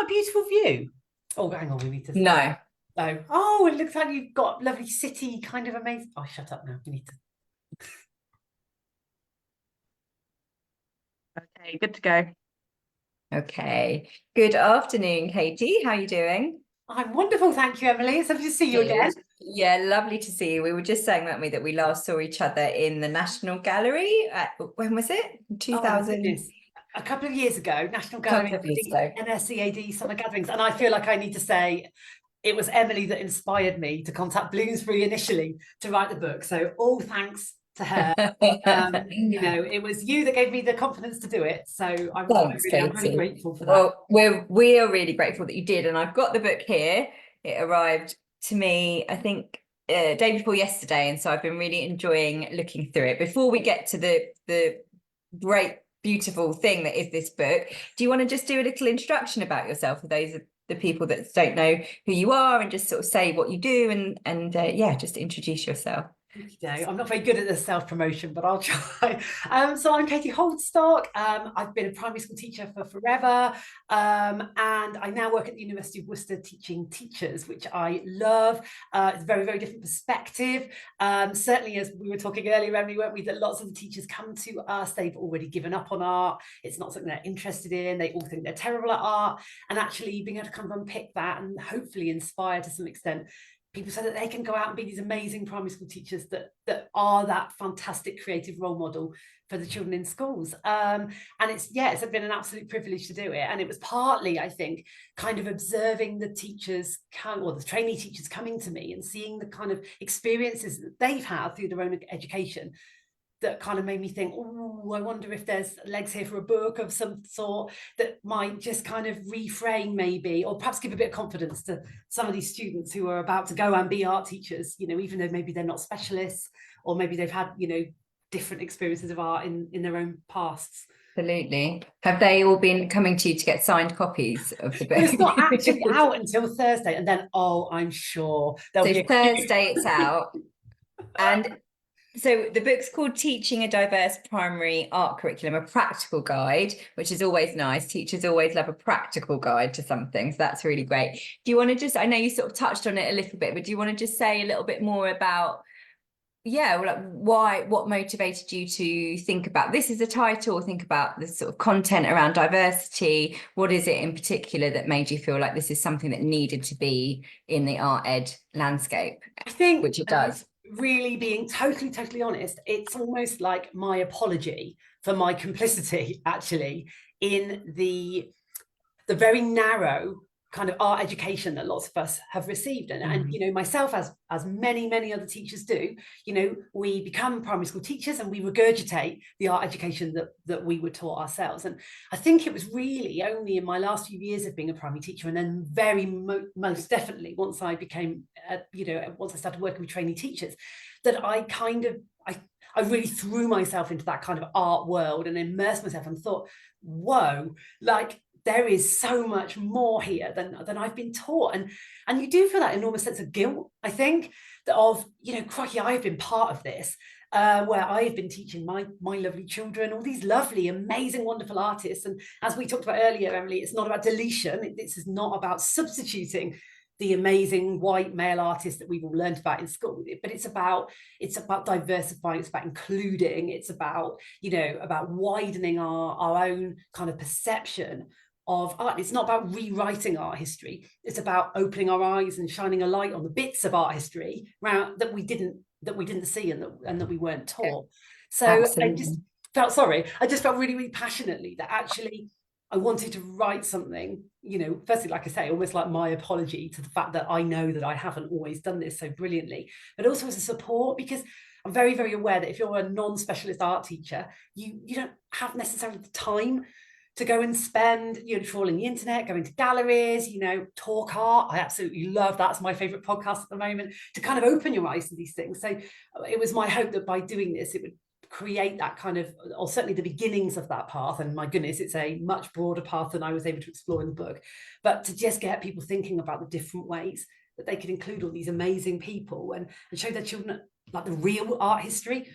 beautiful view? Oh, hang on, we need to. No. No. Oh, it looks like you've got lovely city, kind of amazing. Oh, shut up now. We need to. Okay, good to go. Okay. Good afternoon, Katie. How are you doing? I'm wonderful, thank you, Emily. It's lovely to see you again. Yeah, lovely to see you. We were just saying, weren't we, that we last saw each other in the National Gallery when was it? Oh, 2000. goodness. A couple of years ago, National Couple Gallery, of years ago. NSEAD summer gatherings, and I feel like I need to say it was Emily that inspired me to contact Bloomsbury initially to write the book. So all thanks to her. It was you that gave me the confidence to do it. So I'm really grateful for that. Well, we are really grateful that you did. And I've got the book here. It arrived to me, I think, day before yesterday. And so I've been really enjoying looking through it. Before we get to the great, beautiful thing that is this book, do you want to just do a little introduction about yourself for those of the people that don't know who you are, and just sort of say what you do and just introduce yourself? I'm not very good at the self-promotion, but I'll try. So I'm Katie Holdstock. I've been a primary school teacher for forever, and I now work at the University of Worcester teaching teachers, which I love. It's a very, very different perspective. Certainly, as we were talking earlier, Emily, weren't we, that lots of the teachers come to us, they've already given up on art. It's not something they're interested in. They all think they're terrible at art. And actually being able to kind of unpick that and hopefully inspire to some extent people so that they can go out and be these amazing primary school teachers that are that fantastic creative role model for the children in schools. And it's been an absolute privilege to do it. And it was partly, I think, kind of observing the teachers or the trainee teachers coming to me and seeing the kind of experiences that they've had through their own education that kind of made me think, oh, I wonder if there's legs here for a book of some sort that might just kind of reframe maybe, or perhaps give a bit of confidence to some of these students who are about to go and be art teachers, even though maybe they're not specialists, or maybe they've had, different experiences of art in their own pasts. Absolutely. Have they all been coming to you to get signed copies of the book? Well, it's not actually out until Thursday, and then, I'm sure there'll be Thursday it's out. And so the book's called Teaching a Diverse Primary Art Curriculum, a practical guide, which is always nice. Teachers always love a practical guide to something, so that's really great. Do you want to just, I know you sort of touched on it a little bit, but do you want to just say a little bit more about, what motivated you to think about this as a title, think about the sort of content around diversity? What is it in particular that made you feel like this is something that needed to be in the art ed landscape? I think, which it does. Really being totally honest, it's almost like my apology for my complicity actually in the very narrow kind of art education that lots of us have received, and myself, as many other teachers do, we become primary school teachers and we regurgitate the art education that we were taught ourselves. And I think it was really only in my last few years of being a primary teacher, and then very most definitely once I became once I started working with trainee teachers, that I really threw myself into that kind of art world and immersed myself and thought, whoa, like there is so much more here than I've been taught. And you do feel that enormous sense of guilt, I think, crikey, I've been part of this, where I've been teaching my lovely children, all these lovely, amazing, wonderful artists. And as we talked about earlier, Emily, it's not about deletion. This is not about substituting the amazing white male artists that we've all learned about in school, but it's about diversifying, it's about including, it's about widening our own kind of perception of art. It's not about rewriting art history. It's about opening our eyes and shining a light on the bits of art history that we didn't see and that we weren't taught. So absolutely. I just felt really, really passionately that actually I wanted to write something, firstly, like I say, almost like my apology to the fact that I know that I haven't always done this so brilliantly, but also as a support, because I'm very, very aware that if you're a non-specialist art teacher, you don't have necessarily the time to go and spend, trawling the internet, going to galleries, talk art. I absolutely love that. It's my favorite podcast at the moment, to kind of open your eyes to these things. So it was my hope that by doing this, it would create that kind of, or certainly the beginnings of that path. And my goodness, it's a much broader path than I was able to explore in the book, but to just get people thinking about the different ways that they could include all these amazing people and show their children like the real art history.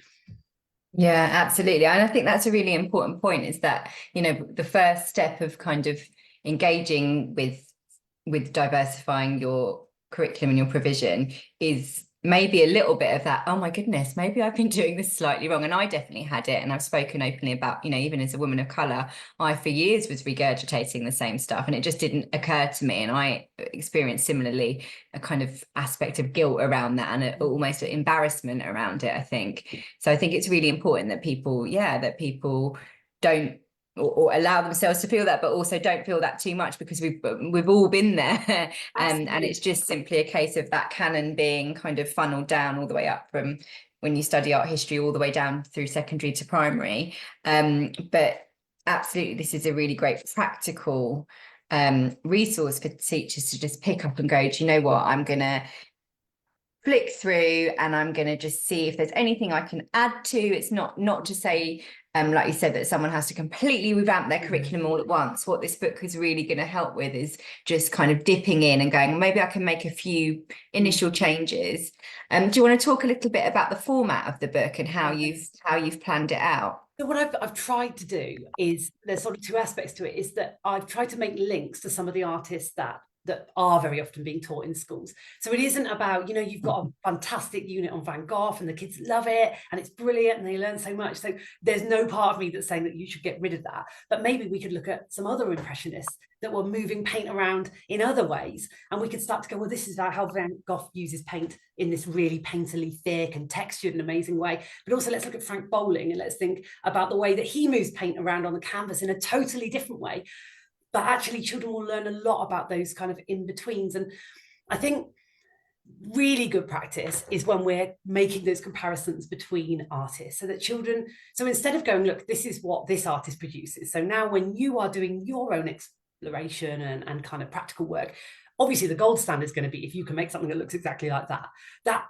Yeah, absolutely. And I think that's a really important point, is that, the first step of kind of engaging with diversifying your curriculum and your provision is maybe a little bit of that, oh my goodness, maybe I've been doing this slightly wrong. And I definitely had it. And I've spoken openly about, even as a woman of colour, I for years was regurgitating the same stuff and it just didn't occur to me. And I experienced similarly a kind of aspect of guilt around that and almost an embarrassment around it, I think. So I think it's really important that people don't or allow themselves to feel that, but also don't feel that too much, because we've all been there. And it's just simply a case of that canon being kind of funneled down all the way up from when you study art history all the way down through secondary to primary. But absolutely, this is a really great practical resource for teachers to just pick up and go, do you know what, I'm going to flick through and I'm going to just see if there's anything I can add to. It's not to say, like you said, that someone has to completely revamp their curriculum all at once. What this book is really going to help with is just kind of dipping in and going, maybe I can make a few initial changes. Do you want to talk a little bit about the format of the book and how you've planned it out? So what I've tried to do is, there's sort of two aspects to it, is that I've tried to make links to some of the artists that are very often being taught in schools. So it isn't about, you've got a fantastic unit on Van Gogh and the kids love it and it's brilliant and they learn so much. So there's no part of me that's saying that you should get rid of that. But maybe we could look at some other impressionists that were moving paint around in other ways. And we could start to go, well, this is how Van Gogh uses paint in this really painterly, thick and textured and amazing way. But also let's look at Frank Bowling and let's think about the way that he moves paint around on the canvas in a totally different way. But actually children will learn a lot about those kind of in-betweens. And I think really good practice is when we're making those comparisons between artists, so that children, so instead of going, look, this is what this artist produces, so now when you are doing your own exploration and kind of practical work, obviously the gold standard is going to be if you can make something that looks exactly like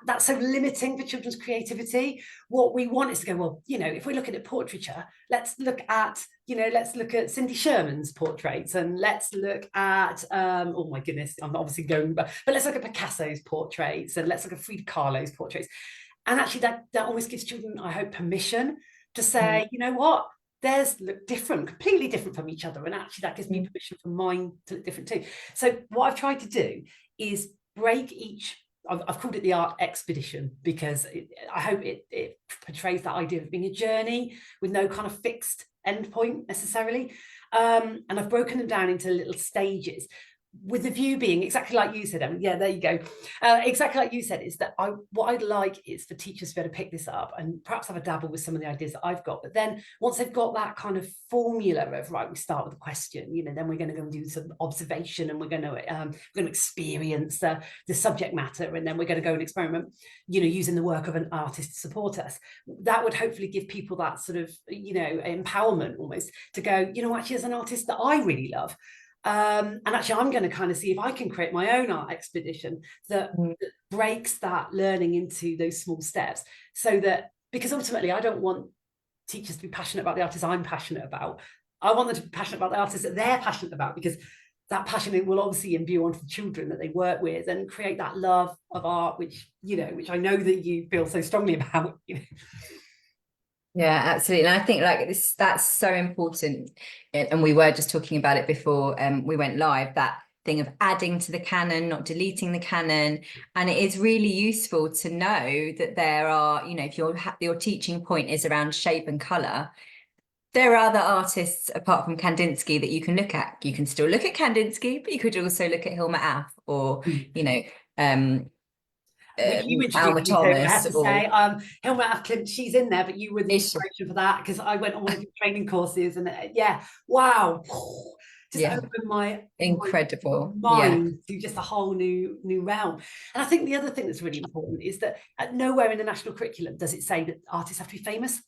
that's so limiting for children's creativity. What we want is to go, well, if we're looking at portraiture, let's look at Cindy Sherman's portraits, and let's look at oh my goodness, I'm obviously going, but let's look at Picasso's portraits, and let's look at Frida Kahlo's portraits. And actually that almost gives children, I hope, permission to say, you know what, theirs look different, completely different from each other. And actually that gives me permission for mine to look different too. So what I've tried to do is break each, I've called it the art expedition, because I hope it portrays that idea of being a journey with no kind of fixed endpoint necessarily. And I've broken them down into little stages, with the view being exactly like you said, Emily. Yeah, there you go. Exactly like you said, is that what I'd like is for teachers to be able to pick this up and perhaps have a dabble with some of the ideas that I've got. But then once they've got that kind of formula of, right, we start with a question, then we're going to go and do some observation, and we're going to experience the subject matter, and then we're going to go and experiment, using the work of an artist to support us. That would hopefully give people that sort of, empowerment almost to go, actually, as an artist that I really love, and actually I'm going to kind of see if I can create my own art expedition that breaks that learning into those small steps, so that, because ultimately I don't want teachers to be passionate about the artists I'm passionate about. I want them to be passionate about the artists that they're passionate about, because that passion will obviously imbue onto the children that they work with and create that love of art, which I know that you feel so strongly about. Yeah, absolutely. And I think that's so important. And we were just talking about it before we went live, that thing of adding to the canon, not deleting the canon. And it is really useful to know that there are, if your teaching point is around shape and color, there are other artists apart from Kandinsky that you can look at. You can still look at Kandinsky, but you could also look at Hilma Af or, which you Alma introduced me to, I have Thomas. to say. Hilma Af Klint, she's in there, but you were the inspiration for that, because I went on one of your training courses, and wow, just opened my incredible mind to just a whole new realm. And I think the other thing that's really important is that nowhere in the national curriculum does it say that artists have to be famous.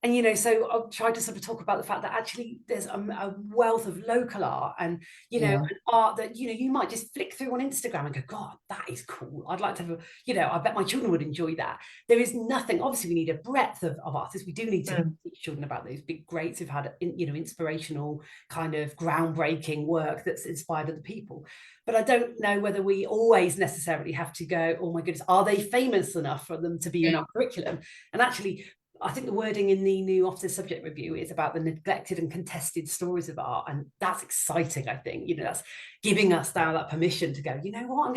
And so I'll try to sort of talk about the fact that actually there's a wealth of local art and and art that you might just flick through on Instagram and go, God, that is cool. I'd like to have I bet my children would enjoy that. There is nothing, obviously we need a breadth of artists. We do need to teach children about those big greats who've had inspirational kind of groundbreaking work that's inspired other people. But I don't know whether we always necessarily have to go, oh my goodness, are they famous enough for them to be in our curriculum? And actually, I think the wording in the new Ofsted subject review is about the neglected and contested stories of art, and that's exciting. I think, you know, that's giving us now that permission to go, you know what, I'm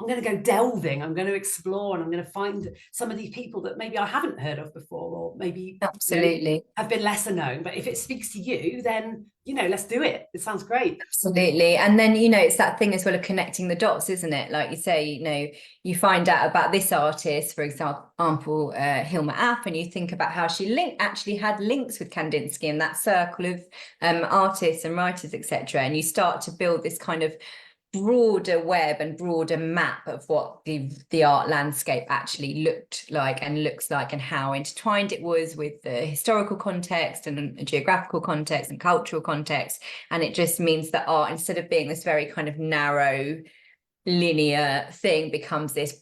going to go delving, I'm going to explore, and I'm going to find some of these people that maybe I haven't heard of before, or maybe, Absolutely. you know, have been lesser known. But if it speaks to you, then, you know, let's do it. It sounds great. Absolutely. And then, you know, it's that thing as well of connecting the dots, isn't it? Like you say, you know, you find out about this artist, for example, Hilma App, and you think about how she actually had links with Kandinsky and that circle of artists and writers, etc. And you start to build this kind of broader web and broader map of what the art landscape actually looked like and looks like, and how intertwined it was with the historical context and geographical context and cultural context. And it just means that art, instead of being this very kind of narrow linear thing, becomes this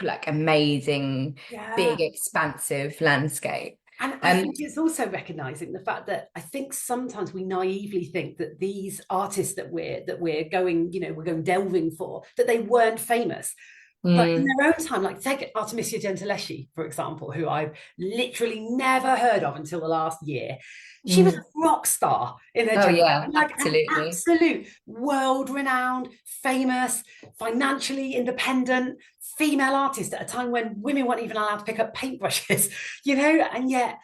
like amazing big expansive landscape. And I think it's also recognizing the fact that I think sometimes we naively think that these artists that we're going, you know, we're going delving for, that they weren't famous. But in their own time, like take Artemisia Gentileschi, for example, who I've literally never heard of until the last year. She was a rock star in her time. Yeah, like absolutely. an absolute world-renowned, famous, financially independent female artist at a time when women weren't even allowed to pick up paintbrushes, you know, and yet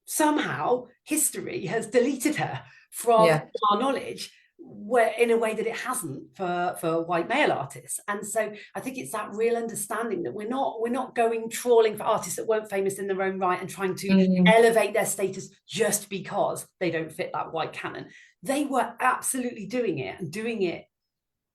somehow history has deleted her from our knowledge, where in a way that it hasn't for white male artists. And so I think it's that real understanding that we're not going trawling for artists that weren't famous in their own right and trying to elevate their status just because they don't fit that white canon. They were absolutely doing it, and doing it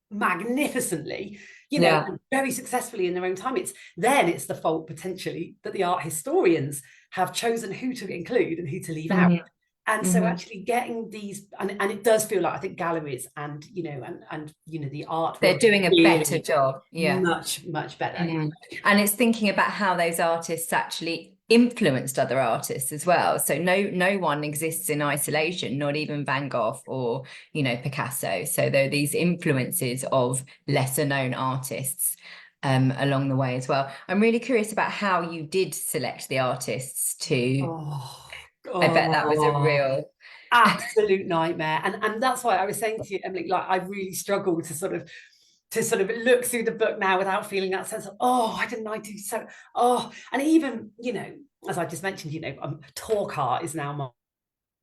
magnificently, you know, very successfully in their own time. It's the fault potentially that the art historians have chosen who to include and who to leave out. And so actually getting these, and it does feel like, I think galleries and, you know, and you know, the art, they're doing a better job. Much better. And it's thinking about how those artists actually influenced other artists as well. So no one exists in isolation, not even Van Gogh or, you know, Picasso. So there are these influences of lesser known artists along the way as well. I'm really curious about how you did select the artists to I bet that was a real absolute nightmare. And that's why I was saying to you, Emily, like I really struggle to sort of look through the book now without feeling that sense of, why didn't I do so? And even, you know, as I just mentioned, you know, talk art is now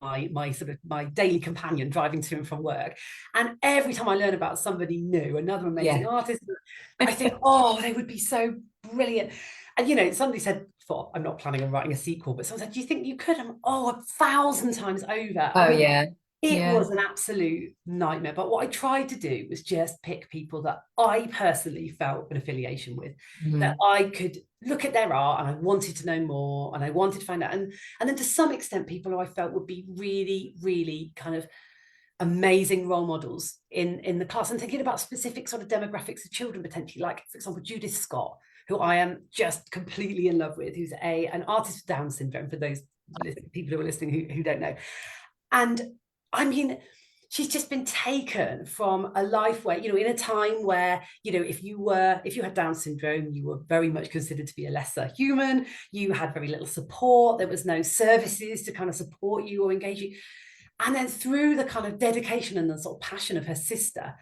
my sort of my daily companion driving to and from work. And every time I learn about somebody new, another amazing artist, I think, they would be so brilliant. And, you know, somebody said, I'm not planning on writing a sequel, but someone said, do you think you could? I'm 1,000 times over. It was an absolute nightmare. But what I tried to do was just pick people that I personally felt an affiliation with, that I could look at their art and I wanted to know more and I wanted to find out. And then to some extent, people who I felt would be really, really kind of amazing role models in the class, and thinking about specific sort of demographics of children potentially, like, for example, Judith Scott, who I am just completely in love with, who's an artist with Down syndrome, for those people who are listening who don't know. And I mean, she's just been taken from a life where, you know, in a time where, you know, if you had Down syndrome, you were very much considered to be a lesser human. You had very little support. There was no services to kind of support you or engage you. And then through the kind of dedication and the sort of passion of her sister,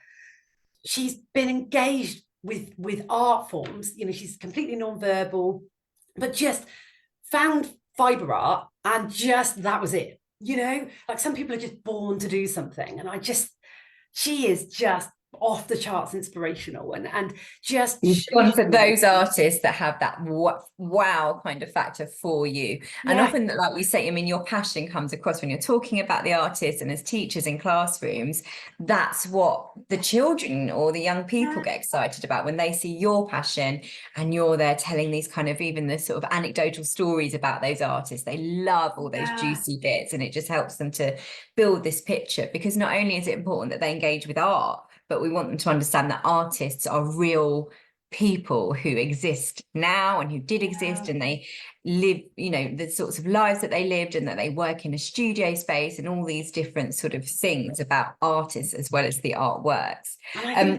she's been engaged with art forms. You know, she's completely non-verbal, but just found fiber art, and just that was it. You know, like some people are just born to do something, and she is just off the charts inspirational, and just one for those artists that have that wow kind of factor for you. And often, like we say, I mean, your passion comes across when you're talking about the artists, and as teachers in classrooms, that's what the children or the young people get excited about, when they see your passion and you're there telling these kind of, even the sort of anecdotal stories about those artists. They love all those juicy bits, and it just helps them to build this picture, because not only is it important that they engage with art, but we want them to understand that artists are real people who exist now and who did exist, and they live, you know, the sorts of lives that they lived, and that they work in a studio space, and all these different sort of things about artists as well as the artworks.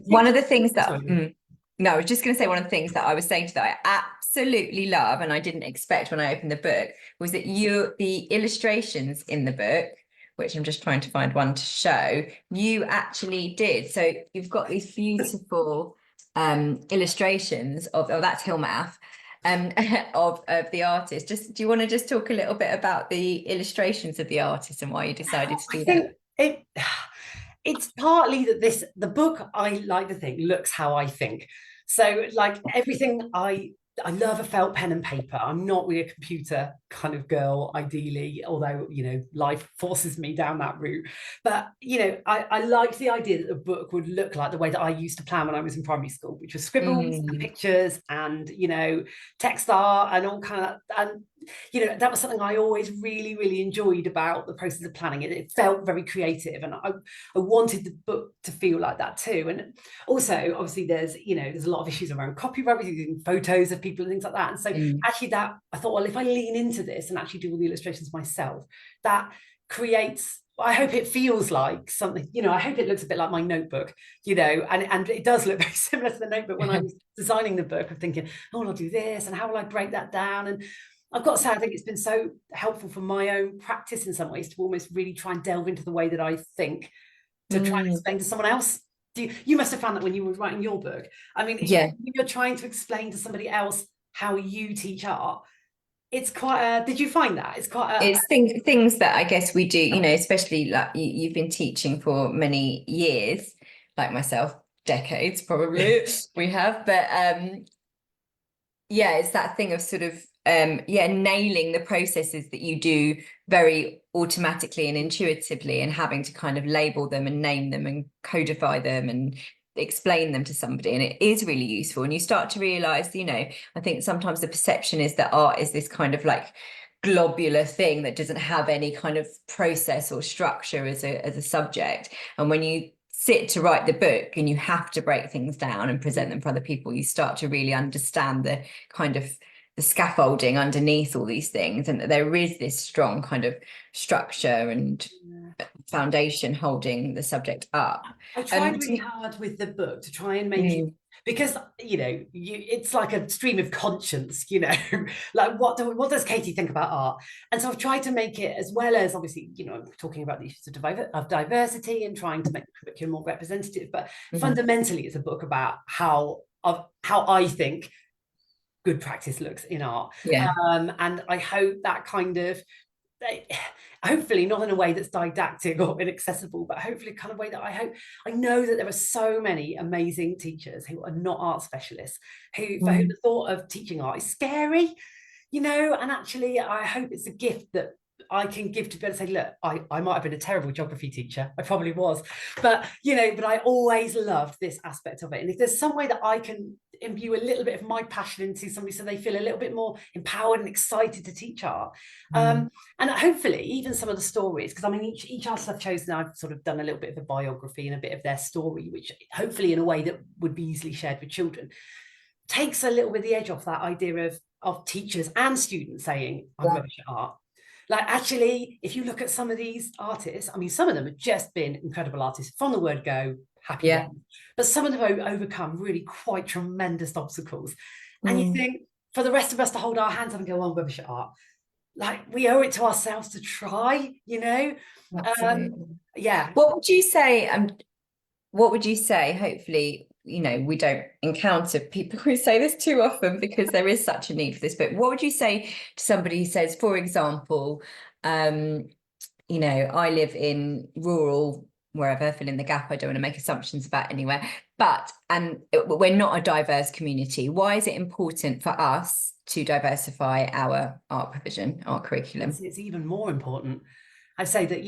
One of the things that I was just going to say, one of the things that I was saying to that I absolutely love, and I didn't expect when I opened the book, was that the illustrations in the book, which I'm just trying to find one to show, you actually did. So you've got these beautiful illustrations of, oh, that's Hilmath, of the artist. Do you want to just talk a little bit about the illustrations of the artist and why you decided to do that? It's partly that the book, I like to think, looks how I think. So like everything, I love a felt pen and paper. I'm not really a computer kind of girl, ideally, although, life forces me down that route. But, I liked the idea that the book would look like the way that I used to plan when I was in primary school, which was scribbles and pictures and, text art and all kind of, and, that was something I always really, really enjoyed about the process of planning it. It felt very creative, and I wanted the book to feel like that too. And also, obviously, there's a lot of issues around copyright, using photos of people and things like that. And so actually that, I thought, well, if I lean into this and actually do all the illustrations myself, that creates, I hope it feels like something, I hope it looks a bit like my notebook, and it does look very similar to the notebook when I was designing the book, of thinking, oh, I'll do this and how will I break that down. And I've got to say, I think it's been so helpful for my own practice in some ways to almost really try and delve into the way that I think, to try and explain to someone else. You must have found that when you were writing your book. I mean, you're trying to explain to somebody else how you teach art. It's quite did you find that? It's quite it's things that I guess we do, especially like you've been teaching for many years, like myself, decades probably we have. But it's that thing of sort of nailing the processes that you do very automatically and intuitively, and having to kind of label them and name them and codify them and explain them to somebody. And it is really useful, and you start to realize, I think sometimes the perception is that art is this kind of like globular thing that doesn't have any kind of process or structure as a subject. And when you sit to write the book and you have to break things down and present them for other people, you start to really understand the kind of the scaffolding underneath all these things, and that there is this strong kind of structure and foundation holding the subject up. I tried really hard with the book to try and make it, because it's like a stream of conscience, like what does Katie think about art? And so I've tried to make it, as well as obviously, I'm talking about the issues of diversity and trying to make the curriculum more representative, but fundamentally it's a book about how I think good practice looks in art. And I hope that kind of, hopefully not in a way that's didactic or inaccessible, but hopefully kind of way that I know that there are so many amazing teachers who are not art specialists, for whom the thought of teaching art is scary, and actually I hope it's a gift that I can give to be able to say, look, I might have been a terrible geography teacher, I probably was, but but I always loved this aspect of it. And if there's some way that I can imbue a little bit of my passion into somebody so they feel a little bit more empowered and excited to teach art, and hopefully even some of the stories, because I mean each artist I've chosen, I've sort of done a little bit of a biography and a bit of their story, which hopefully in a way that would be easily shared with children, takes a little bit of the edge off that idea of teachers and students saying, I'm rubbish at art. Like, actually, if you look at some of these artists, I mean, some of them have just been incredible artists from the word go, happy days. But some of them have overcome really quite tremendous obstacles. And you think, for the rest of us to hold our hands up and go, oh, I'm rubbish at art, like, we owe it to ourselves to try, Absolutely. Yeah. What would you say, hopefully, we don't encounter people who say this too often, because there is such a need for this, but what would you say to somebody who says, for example, I live in rural wherever, fill in the gap, I don't want to make assumptions about anywhere, but we're not a diverse community. Why is it important for us to diversify our art provision, art curriculum? It's even more important. I say that,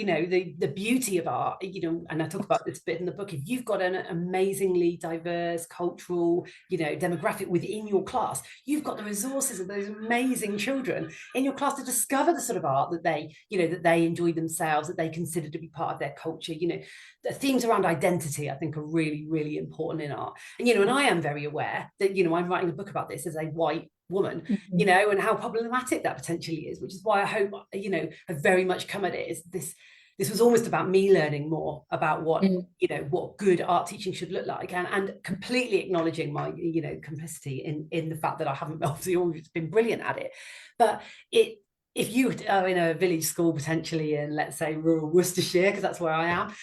the beauty of art, and I talk about this bit in the book, if you've got an amazingly diverse cultural, demographic within your class, you've got the resources of those amazing children in your class to discover the sort of art that they enjoy themselves, that they consider to be part of their culture. The themes around identity, I think, are really, really important in art. And, and I am very aware that, I'm writing a book about this as a white woman, and how problematic that potentially is, which is why I hope, I've very much come at it, is this this was almost about me learning more about what, Mm. you know, what good art teaching should look like, and completely acknowledging my, you know, complicity in the fact that I haven't obviously always been brilliant at it. But if you are in a village school potentially in, let's say, rural Worcestershire, because that's where I am,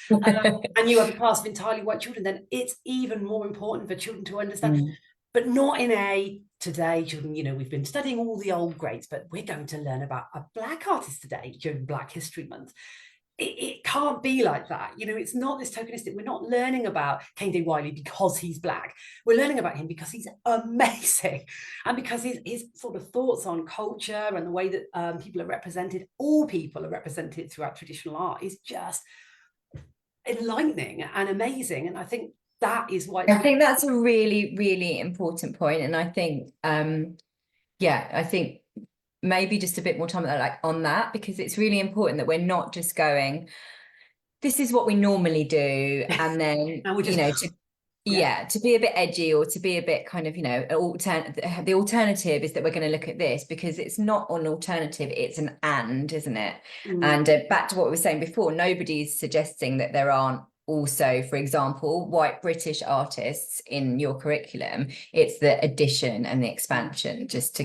and you have a class of entirely white children, then it's even more important for children to understand, but not in a today children, you know, we've been studying all the old greats, but we're going to learn about a black artist today during Black History Month. It can't be like that. You know, it's not this tokenistic. We're not learning about Kehinde Wiley because he's black. We're learning about him because he's amazing, and because his sort of thoughts on culture and the way that people are represented, all people are represented throughout traditional art, is just enlightening and amazing. And I think that is why I think that's a really, really important point. And I think, yeah, I think maybe just a bit more time on that, because it's really important that we're not just going, this is what we normally do, and then and we're just, you know, to be a bit edgy, or to be a bit kind of, you know, the alternative is that we're going to look at this, because it's not an alternative, it's an and, isn't it? And back to what we were saying before, nobody's suggesting that there aren't also, for example, white British artists in your curriculum. It's the addition and the expansion, just to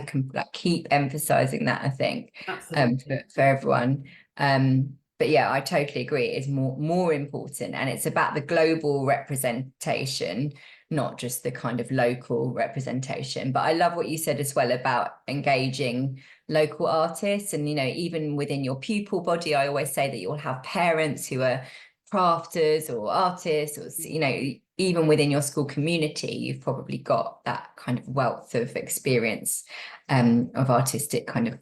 keep emphasizing that, I think. absolutely. For everyone. But yeah, I totally agree. It is more important, and it's about the global representation, not just the kind of local representation. But I love what you said as well about engaging local artists, and, you know, even within your pupil body, I always say that you'll have parents who are crafters or artists, or, you know, even within your school community, you've probably got that kind of wealth of experience of artistic kind of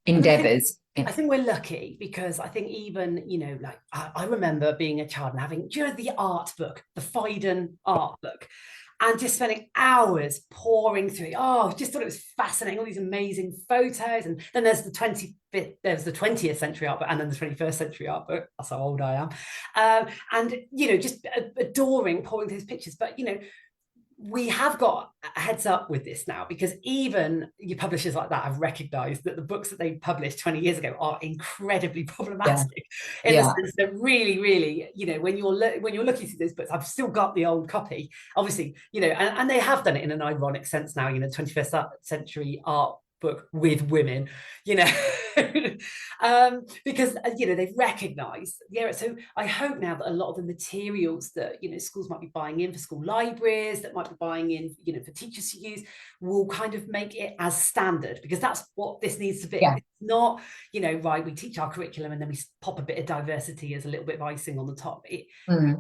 endeavors. I think we're lucky, because I think even, you know, like I remember being a child and having, do you know, the art book, the Phaidon art book, and just spending hours poring through. Oh, just thought it was fascinating, all these amazing photos. And then there's the 20th century art book, and then the 21st century art book. That's how old I am. And, you know, just adoring poring through these pictures. But, you know, we have got a heads up with this now, because even your publishers like that have recognized that the books that they published 20 years ago are incredibly problematic, in the sense that really, you know, when you're looking through those books, I've still got the old copy, obviously, you know, and they have done it in an ironic sense now, you know, 21st century art book with women, you know, because, you know, they've recognized, yeah. So I hope now that a lot of the materials that, you know, schools might be buying in for school libraries, that might be buying in, you know, for teachers to use, will kind of make it as standard, because that's what this needs to be. It's not, you know, right, we teach our curriculum and then we pop a bit of diversity as a little bit of icing on the top. It's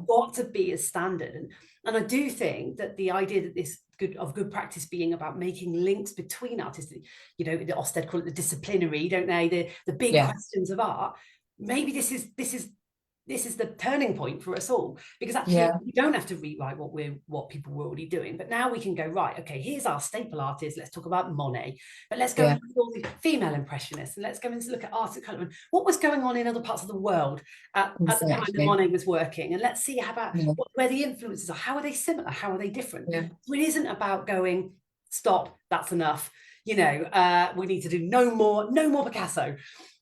got to be as standard. And I do think that the idea that this good practice being about making links between artists, you know, the Ofsted call it the disciplinary, don't they? The big questions of art. Maybe this is the turning point for us all, because actually we don't have to rewrite what people were already doing, but now we can go, right, okay, here's our staple artist, let's talk about Monet, but let's go and look at all the female impressionists, and let's go and look at art at Colourman, what was going on in other parts of the world at the time that Monet was working, and let's see how about where the influences are, how are they similar, how are they different. So it isn't about going, stop, that's enough, you know, we need to do no more Picasso.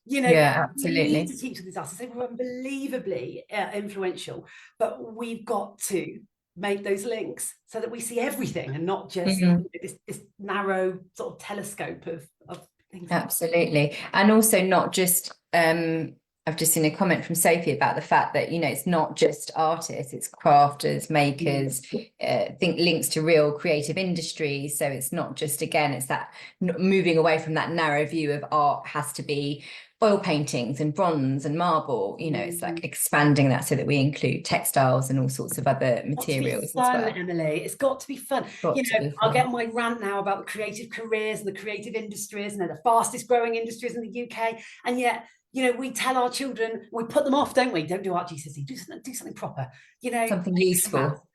You know, absolutely. we need to teach these artists. They were unbelievably influential, but we've got to make those links so that we see everything, and not just this narrow sort of telescope of things. Absolutely. And also not just, I've just seen a comment from Sophie about the fact that, you know, it's not just artists, it's crafters, makers, think links to real creative industries. So it's not just, again, it's that moving away from that narrow view of art has to be oil paintings and bronze and marble, you know, it's like expanding that so that we include textiles and all sorts of other materials as well. Emily, it's got to be fun. You know, I'll get on my rant now about the creative careers and the creative industries, and they're the fastest growing industries in the UK, and yet, you know, we tell our children, we put them off, don't we? Don't do art GCSE, do something proper, you know, something useful.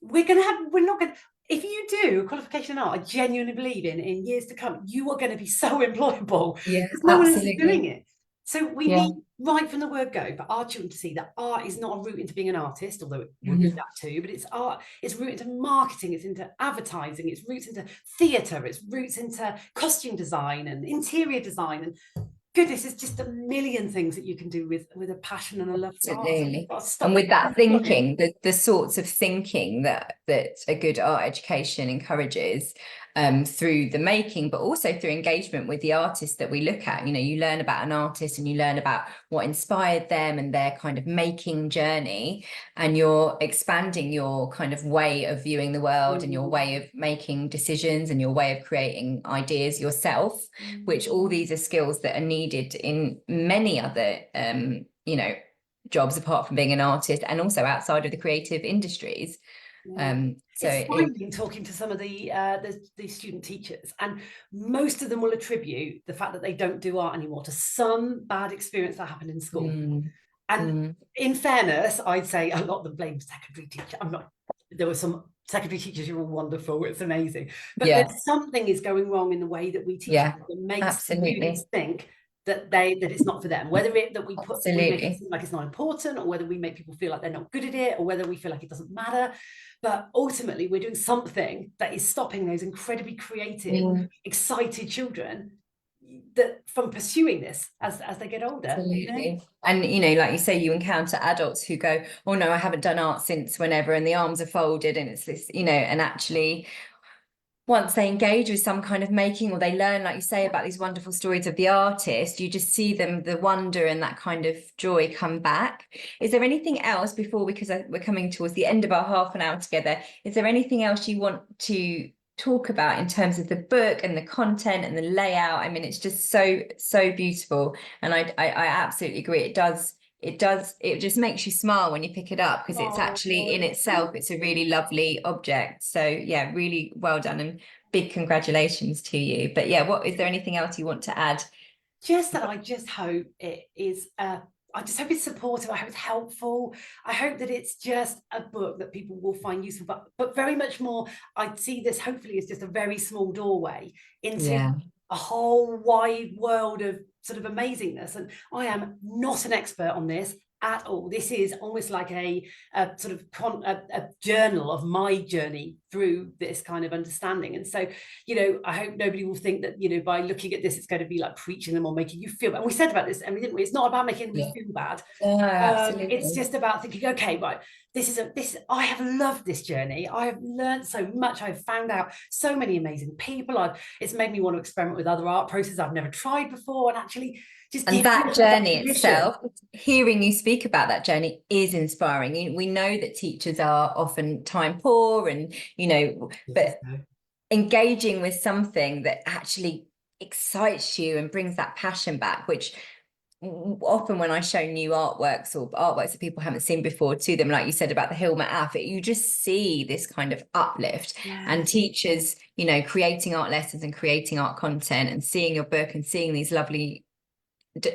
We're not going to, if you do qualification in art, I genuinely believe in years to come, you are going to be so employable. Yeah, because no one else is doing it. So we need, right from the word go, for our children to see that art is not a route into being an artist, although it would be that too, but it's art, it's route into marketing, it's into advertising, it's roots into theatre, it's roots into costume design and interior design, and goodness, there's just a million things that you can do with a passion and a love for art. So you've Absolutely. got to And stop with that on it. thinking, the sorts of thinking that a good art education encourages, through the making, but also through engagement with the artists that we look at. You know, you learn about an artist and you learn about what inspired them and their kind of making journey, and you're expanding your kind of way of viewing the world and your way of making decisions and your way of creating ideas yourself, which all these are skills that are needed in many other, you know, jobs apart from being an artist, and also outside of the creative industries. So it's finding talking to some of the student teachers, and most of them will attribute the fact that they don't do art anymore to some bad experience that happened in school. And in fairness, I'd say a lot of them blame secondary teacher. I'm not. There were some secondary teachers who were wonderful. It's amazing, but there's something is going wrong in the way that we teach that makes students think that it's not for them, whether we make it seem like it's not important, or whether we make people feel like they're not good at it, or whether we feel like it doesn't matter. But ultimately we're doing something that is stopping those incredibly creative, excited children that from pursuing this as they get older. Absolutely. You know? And you know, like you say, you encounter adults who go, oh no, I haven't done art since whenever, and the arms are folded, and it's this, you know, and actually once they engage with some kind of making, or they learn, like you say, about these wonderful stories of the artist, you just see them, the wonder and that kind of joy come back. Is there anything else before, because we're coming towards the end of our half an hour together, is there anything else you want to talk about in terms of the book and the content and the layout? I mean, it's just so beautiful, and I absolutely agree. It just makes you smile when you pick it up, because it's actually in itself, it's a really lovely object. So yeah, really well done, and big congratulations to you. But yeah, is there anything else you want to add? Just that I just hope it is I just hope it's supportive. I hope it's helpful. I hope that it's just a book that people will find useful, but very much more, I see this hopefully as just a very small doorway into a whole wide world of sort of amazingness. And I am not an expert on this at all. This is almost like a sort of a journal of my journey through this kind of understanding. And so, you know, I hope nobody will think that, you know, by looking at this, it's going to be like preaching them or making you feel bad. And we said about this, and we didn't we? It's not about making anybody feel bad. It's just about thinking, okay, right, I have loved this journey. I have learned so much. I've found out so many amazing people. It's made me want to experiment with other art processes I've never tried before, and actually just and that journey itself, hearing you speak about that journey is inspiring. We know that teachers are often time poor, and you know, but engaging with something that actually excites you and brings that passion back, which often when I show new artworks or artworks that people haven't seen before to them, like you said about the Hilma outfit, you just see this kind of uplift. And teachers, you know, creating art lessons and creating art content and seeing your book and seeing these lovely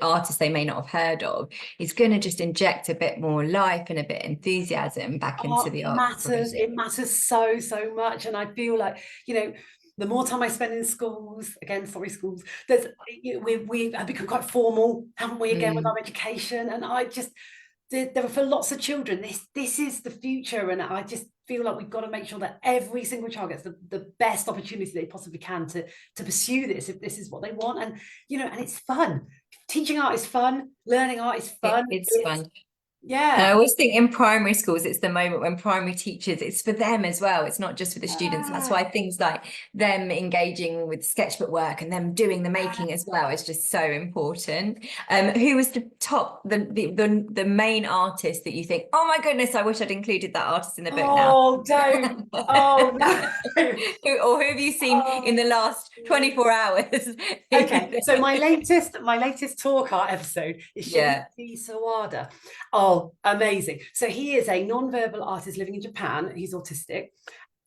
artists they may not have heard of, is going to just inject a bit more life and a bit enthusiasm back into the art. It matters so much. And I feel like, you know, the more time I spend in schools, again, sorry, schools, there's, you know, we have become quite formal, haven't we, again, with our education. And I just, there are for lots of children, this is the future. And I just feel like we've got to make sure that every single child gets the best opportunity they possibly can to pursue this, if this is what they want. And, you know, and it's fun. Teaching art is fun. Learning art is fun. It's fun. Yeah. And I always think in primary schools, it's the moment when primary teachers, it's for them as well. It's not just for the students. That's why things like them engaging with sketchbook work and them doing the making as well is just so important. Who was the main artist that you think, oh my goodness, I wish I'd included that artist in the book now? Oh, don't. Oh, no. Who have you seen in the last 24 hours? Okay, so my latest talk art episode is Shinichi Sawada. Oh, amazing. So he is a non-verbal artist living in Japan. He's autistic,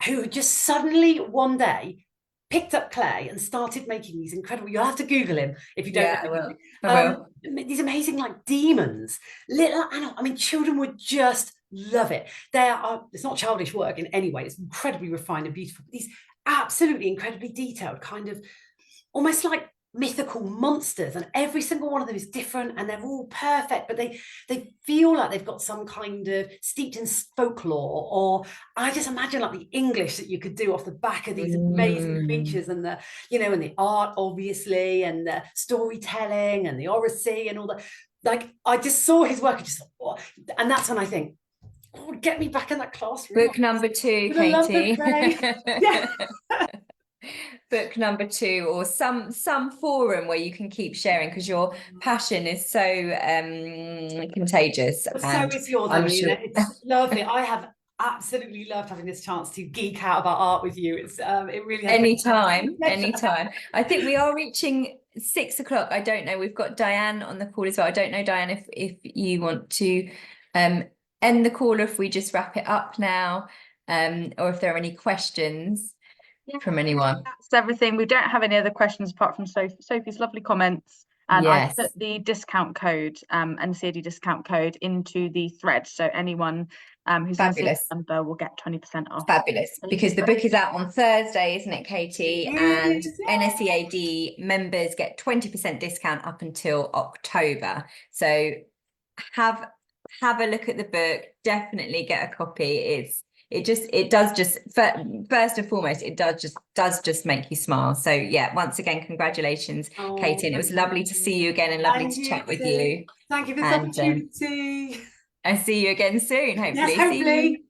who just suddenly one day picked up clay and started making these incredible, you'll have to Google him if you don't know. I will. These amazing like demons, little animals. I mean, children would just love it. It's not childish work in any way. It's incredibly refined and beautiful. These absolutely incredibly detailed, kind of almost like mythical monsters, and every single one of them is different and they're all perfect, but they feel like they've got some kind of steeped in folklore. Or I just imagine like the English that you could do off the back of these amazing creatures, and the, you know, and the art obviously, and the storytelling and the oracy and all that. Like I just saw his work and just thought, oh, and that's when I think, oh, get me back in that classroom. Book number 2, Katie. Yeah. Book number 2, or some forum where you can keep sharing, because your passion is so contagious. So and is yours, I'm Emily. sure It's lovely. I have absolutely loved having this chance to geek out about art with you. It's it really has anytime. I think we are reaching 6 o'clock. I don't know, we've got Diane on the call as well. I don't know, Diane, if you want to end the call, or if we just wrap it up now, or if there are any questions from anyone. That's everything. We don't have any other questions apart from Sophie's lovely comments. And Yes. I put the discount code, NSEAD discount code, into the thread. So anyone who's Fabulous. a member will get 20% off. Fabulous, because the book is out on Thursday, isn't it, Katie? And NSEAD members get 20% discount up until October. So have a look at the book. Definitely get a copy. It does just first and foremost, it does just make you smile. So yeah, once again, congratulations, Katie, and it was lovely to see you again, and lovely to chat with you. Thank you for this opportunity. And see you again soon, hopefully. Yes, hopefully.